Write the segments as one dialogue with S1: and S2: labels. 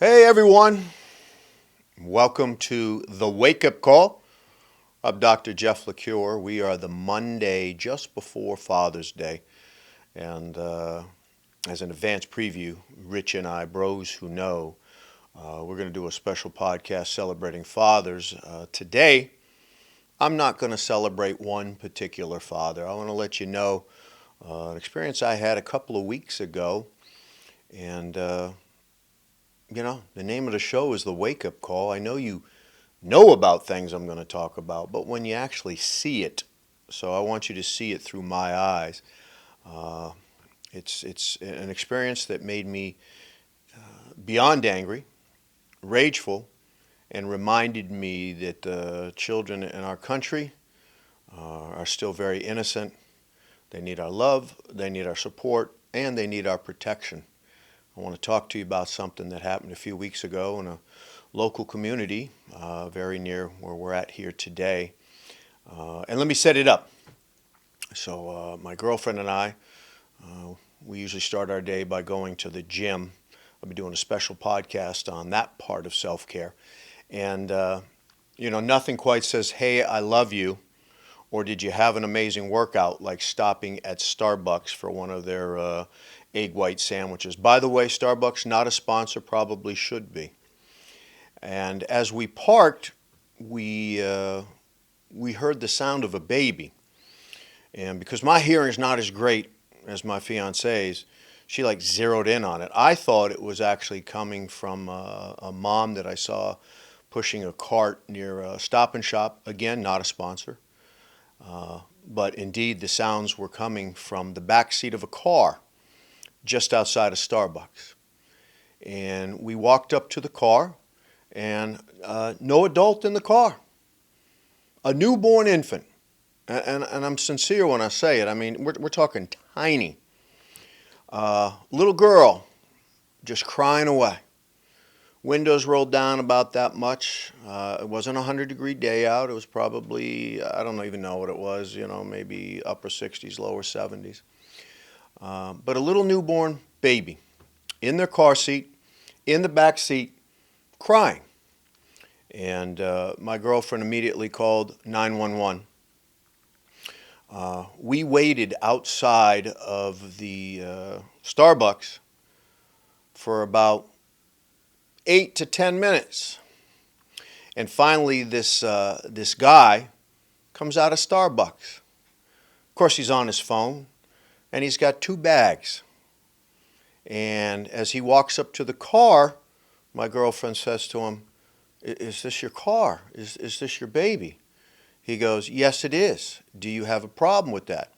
S1: Hey everyone, welcome to the Wake Up Call. I'm Dr. Jeff LaCure. We are the Monday just before Father's Day, and as an advance preview, Rich and I, bros who know, we're going to do a special podcast celebrating fathers. Today, I'm not going to celebrate one particular father. I want to let you know an experience I had a couple of weeks ago, and the name of the show is The Wake Up Call. I know you know about things I'm going to talk about, but when you actually see it, so I want you to see it through my eyes. Uh, it's an experience that made me beyond angry, rageful, and reminded me that children in our country are still very innocent. They need our love, they need our support, and they need our protection. I want to talk to you about something that happened a few weeks ago in a local community very near where we're at here today. And let me set it up. So my girlfriend and I, we usually start our day by going to the gym. I'll be doing a special podcast on that part of self-care. And, nothing quite says, hey, I love you, or did you have an amazing workout, like stopping at Starbucks for one of their egg white sandwiches. By the way, Starbucks, not a sponsor, probably should be. And as we parked, we heard the sound of a baby. And because my hearing is not as great as my fiance's, she like zeroed in on it. I thought it was actually coming from a mom that I saw pushing a cart near a Stop and Shop. Again, not a sponsor. But indeed, the sounds were coming from the back seat of a car just outside of Starbucks. And we walked up to the car, and no adult in the car. A newborn infant. And I'm sincere when I say it. I mean, we're talking tiny. Little girl just crying away. Windows rolled down about that much. It wasn't a 100-degree day out. It was probably, I don't even know what it was, maybe upper 60s, lower 70s. But a little newborn baby in their car seat, in the back seat, crying. And my girlfriend immediately called 911. We waited outside of the Starbucks for about 8 to 10 minutes. And finally, this guy comes out of Starbucks. Of course, he's on his phone, and he's got two bags. And as he walks up to the car, my girlfriend says to him, is this your car? Is this your baby? He goes, yes, it is. Do you have a problem with that?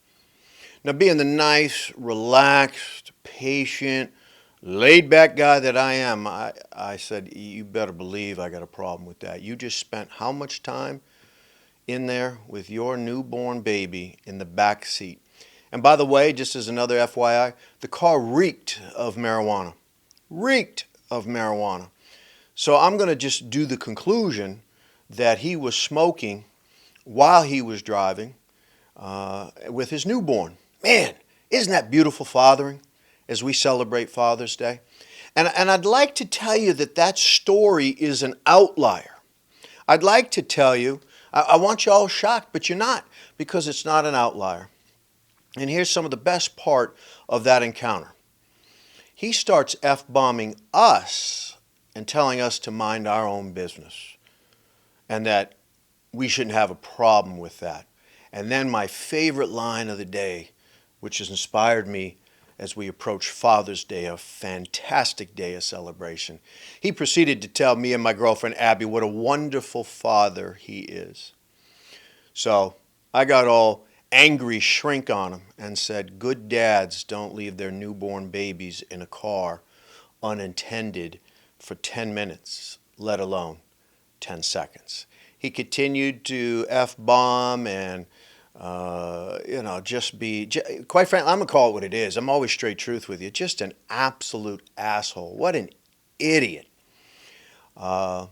S1: Now, being the nice, relaxed, patient, laid-back guy that I am, I said, you better believe I got a problem with that. You just spent how much time in there with your newborn baby in the back seat? And by the way, just as another FYI, the car reeked of marijuana. Reeked of marijuana. So I'm going to just do the conclusion that he was smoking while he was driving with his newborn. Man, isn't that beautiful fathering as we celebrate Father's Day? And I'd like to tell you that story is an outlier. I'd like to tell you, I want you all shocked, but you're not, because it's not an outlier. And here's some of the best part of that encounter. He starts F-bombing us and telling us to mind our own business, and that we shouldn't have a problem with that. And then my favorite line of the day, which has inspired me as we approach Father's Day, a fantastic day of celebration. He proceeded to tell me and my girlfriend Abby what a wonderful father he is. So I got all angry shrink on him and said, good dads don't leave their newborn babies in a car unattended for 10 minutes, let alone 10 seconds. He continued to F-bomb and, just be, quite frankly, I'm going to call it what it is. I'm always straight truth with you. Just an absolute asshole. What an idiot. And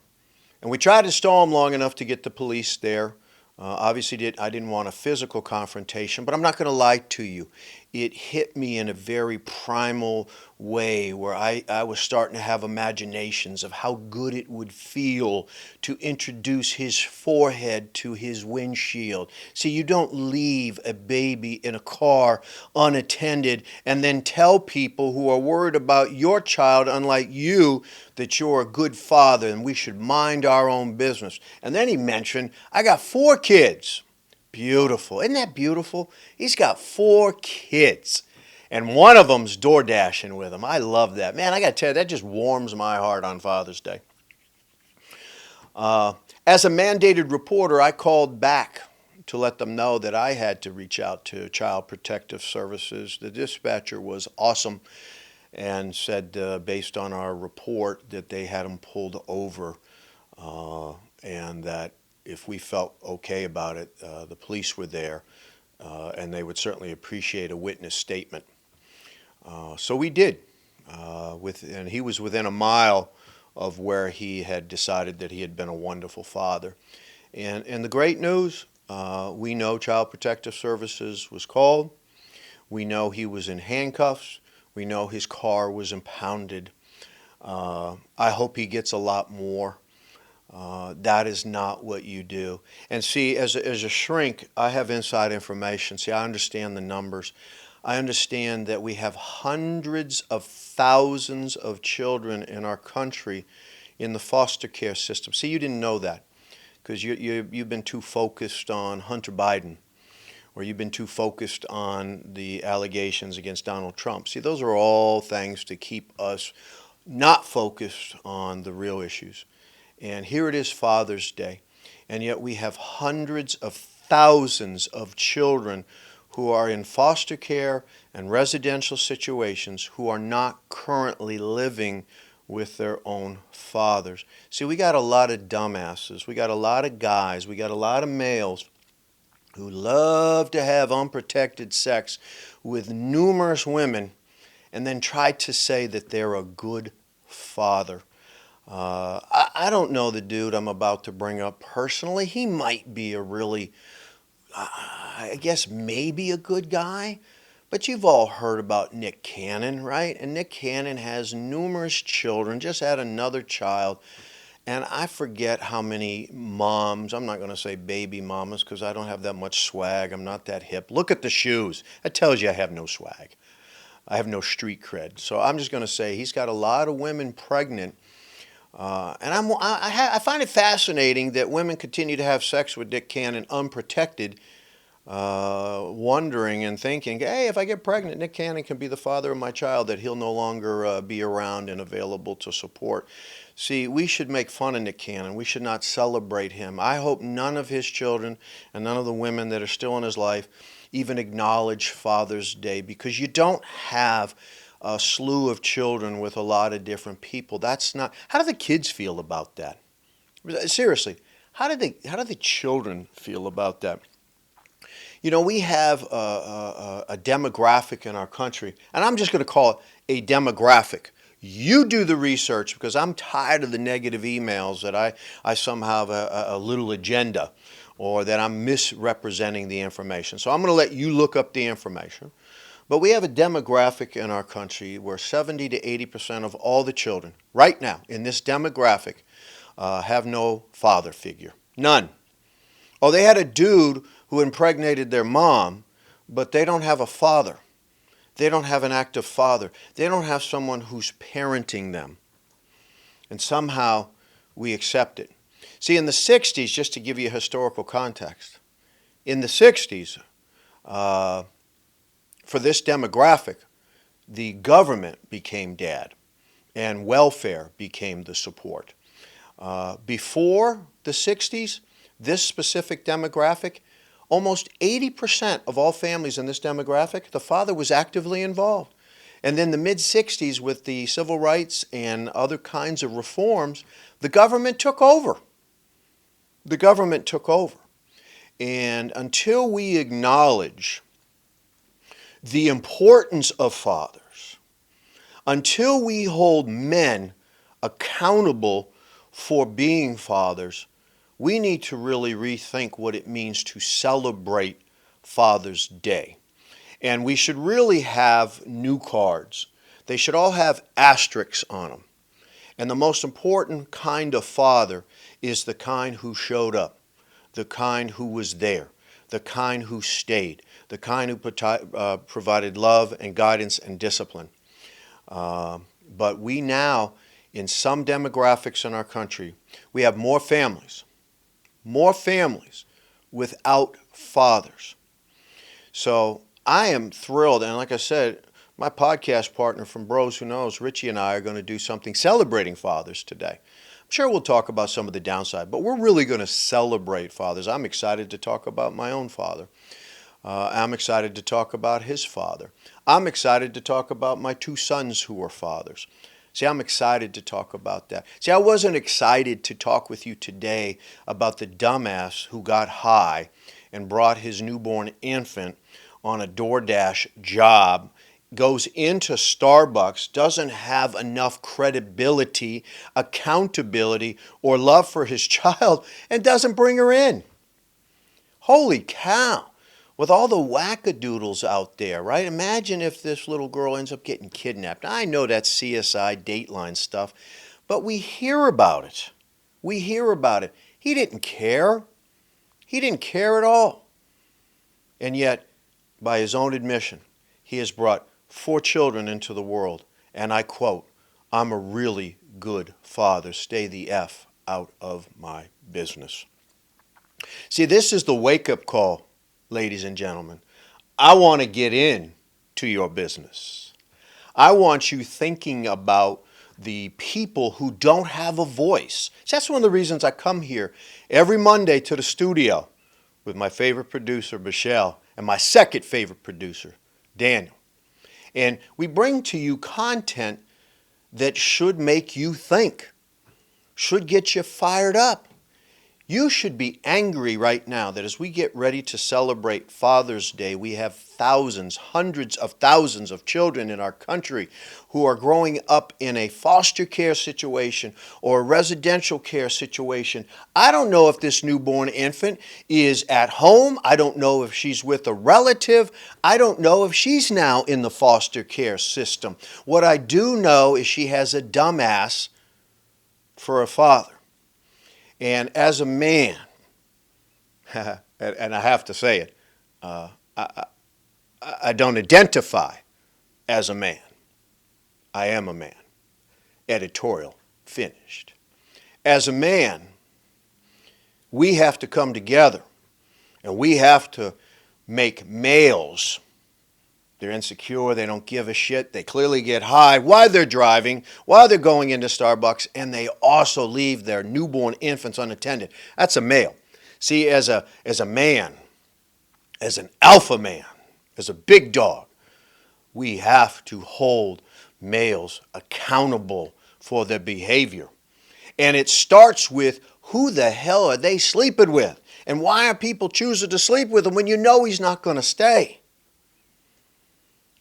S1: we tried to stall him long enough to get the police there. Obviously, I didn't want a physical confrontation, but I'm not going to lie to you. It hit me in a very primal way where I was starting to have imaginations of how good it would feel to introduce his forehead to his windshield. See, you don't leave a baby in a car unattended and then tell people who are worried about your child, unlike you, that you're a good father and we should mind our own business. And then he mentioned, I got 4 kids. Beautiful. Isn't that beautiful? He's got 4 kids. And one of them's door dashing with him. I love that. Man, I got to tell you, that just warms my heart on Father's Day. As a mandated reporter, I called back to let them know that I had to reach out to Child Protective Services. The dispatcher was awesome and said, based on our report, that they had him pulled over and that if we felt okay about it, the police were there and they would certainly appreciate a witness statement. So we did, and he was within a mile of where he had decided that he had been a wonderful father. And the great news, we know Child Protective Services was called. We know he was in handcuffs. We know his car was impounded. I hope he gets a lot more. That is not what you do. And see, as a shrink, I have inside information. See, I understand the numbers. I understand that we have hundreds of thousands of children in our country in the foster care system. See, you didn't know that because you've been too focused on Hunter Biden, or you've been too focused on the allegations against Donald Trump. See, those are all things to keep us not focused on the real issues. And here it is, Father's Day, and yet we have hundreds of thousands of children who are in foster care and residential situations who are not currently living with their own fathers. See, we got a lot of dumbasses. We got a lot of guys. We got a lot of males who love to have unprotected sex with numerous women and then try to say that they're a good father. I don't know the dude I'm about to bring up personally. He might be a really, I guess maybe a good guy, but you've all heard about Nick Cannon, right? And Nick Cannon has numerous children, just had another child, and I forget how many moms, I'm not going to say baby mamas because I don't have that much swag, I'm not that hip. Look at the shoes. That tells you I have no swag. I have no street cred. So I'm just going to say he's got a lot of women pregnant. And I find it fascinating that women continue to have sex with Nick Cannon unprotected, wondering and thinking, hey, if I get pregnant, Nick Cannon can be the father of my child, that he'll no longer be around and available to support. See, we should make fun of Nick Cannon. We should not celebrate him. I hope none of his children and none of the women that are still in his life even acknowledge Father's Day, because you don't have a slew of children with a lot of different people. That's not. How do the kids feel about that? Seriously, how do the children feel about that? You know, we have a demographic in our country, and I'm just going to call it a demographic. You do the research, because I'm tired of the negative emails that I somehow have a little agenda, or that I'm misrepresenting the information. So I'm going to let you look up the information. But we have a demographic in our country where 70 to 80% of all the children right now in this demographic have no father figure. None. Oh, they had a dude who impregnated their mom, but they don't have a father. They don't have an active father. They don't have someone who's parenting them. And somehow we accept it. See, in the 60s, just to give you a historical context, in the 60s, for this demographic, the government became dad and welfare became the support. Before the 60s, this specific demographic, almost 80% of all families in this demographic, the father was actively involved. And then the mid-60s, with the civil rights and other kinds of reforms, the government took over. The government took over. And until we acknowledge the importance of fathers, until we hold men accountable for being fathers, we need to really rethink what it means to celebrate Father's Day. And we should really have new cards They should all have asterisks on them. And the most important kind of father is the kind who showed up, the kind who was there, the kind who stayed, the kind who provided love and guidance and discipline. But we now, in some demographics in our country, we have more families without fathers. So I am thrilled, and like I said, my podcast partner from Bros Who Knows, Richie, and I are going to do something celebrating fathers today. I'm sure we'll talk about some of the downside, but we're really going to celebrate fathers. I'm excited to talk about my own father. I'm excited to talk about his father. I'm excited to talk about my two sons who are fathers. See, I'm excited to talk about that. See, I wasn't excited to talk with you today about the dumbass who got high and brought his newborn infant on a DoorDash job, goes into Starbucks, doesn't have enough credibility, accountability, or love for his child, and doesn't bring her in. Holy cow. With all the wackadoodles out there, right? Imagine if this little girl ends up getting kidnapped. I know that's CSI Dateline stuff, but we hear about it. We hear about it. He didn't care. He didn't care at all. And yet, by his own admission, he has brought 4 children into the world. And I quote, "I'm a really good father. Stay the F out of my business." See, this is the wake-up call, ladies and gentlemen. I want to get in to your business. I want you thinking about the people who don't have a voice. So that's one of the reasons I come here every Monday to the studio with my favorite producer, Michelle, and my second favorite producer, Daniel. And we bring to you content that should make you think, should get you fired up. You should be angry right now that as we get ready to celebrate Father's Day, we have thousands, hundreds of thousands of children in our country who are growing up in a foster care situation or a residential care situation. I don't know if this newborn infant is at home. I don't know if she's with a relative. I don't know if she's now in the foster care system. What I do know is she has a dumbass for a father. And as a man, and I have to say it, I don't identify as a man. I am a man. Editorial finished. As a man, we have to come together and we have to make males. They're insecure, they don't give a shit, they clearly get high while they're driving, while they're going into Starbucks, and they also leave their newborn infants unattended. That's a male. See, as a man, as an alpha man, as a big dog, we have to hold males accountable for their behavior. And it starts with, who the hell are they sleeping with? And why are people choosing to sleep with him when you know he's not going to stay?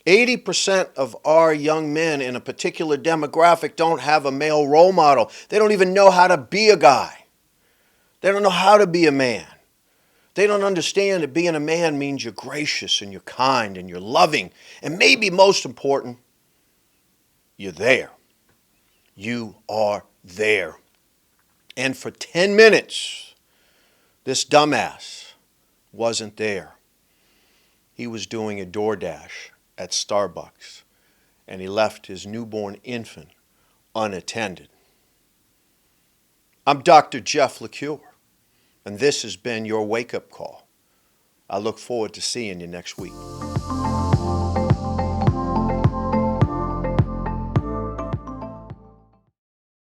S1: 80% of our young men in a particular demographic don't have a male role model. They don't even know how to be a guy. They don't know how to be a man. They don't understand that being a man means you're gracious and you're kind and you're loving. And maybe most important, you're there. You are there. And for 10 minutes, this dumbass wasn't there. He was doing a DoorDash at Starbucks, and he left his newborn infant unattended. I'm Dr. Jeff LaCure, and this has been your wake-up call. I look forward to seeing you next week.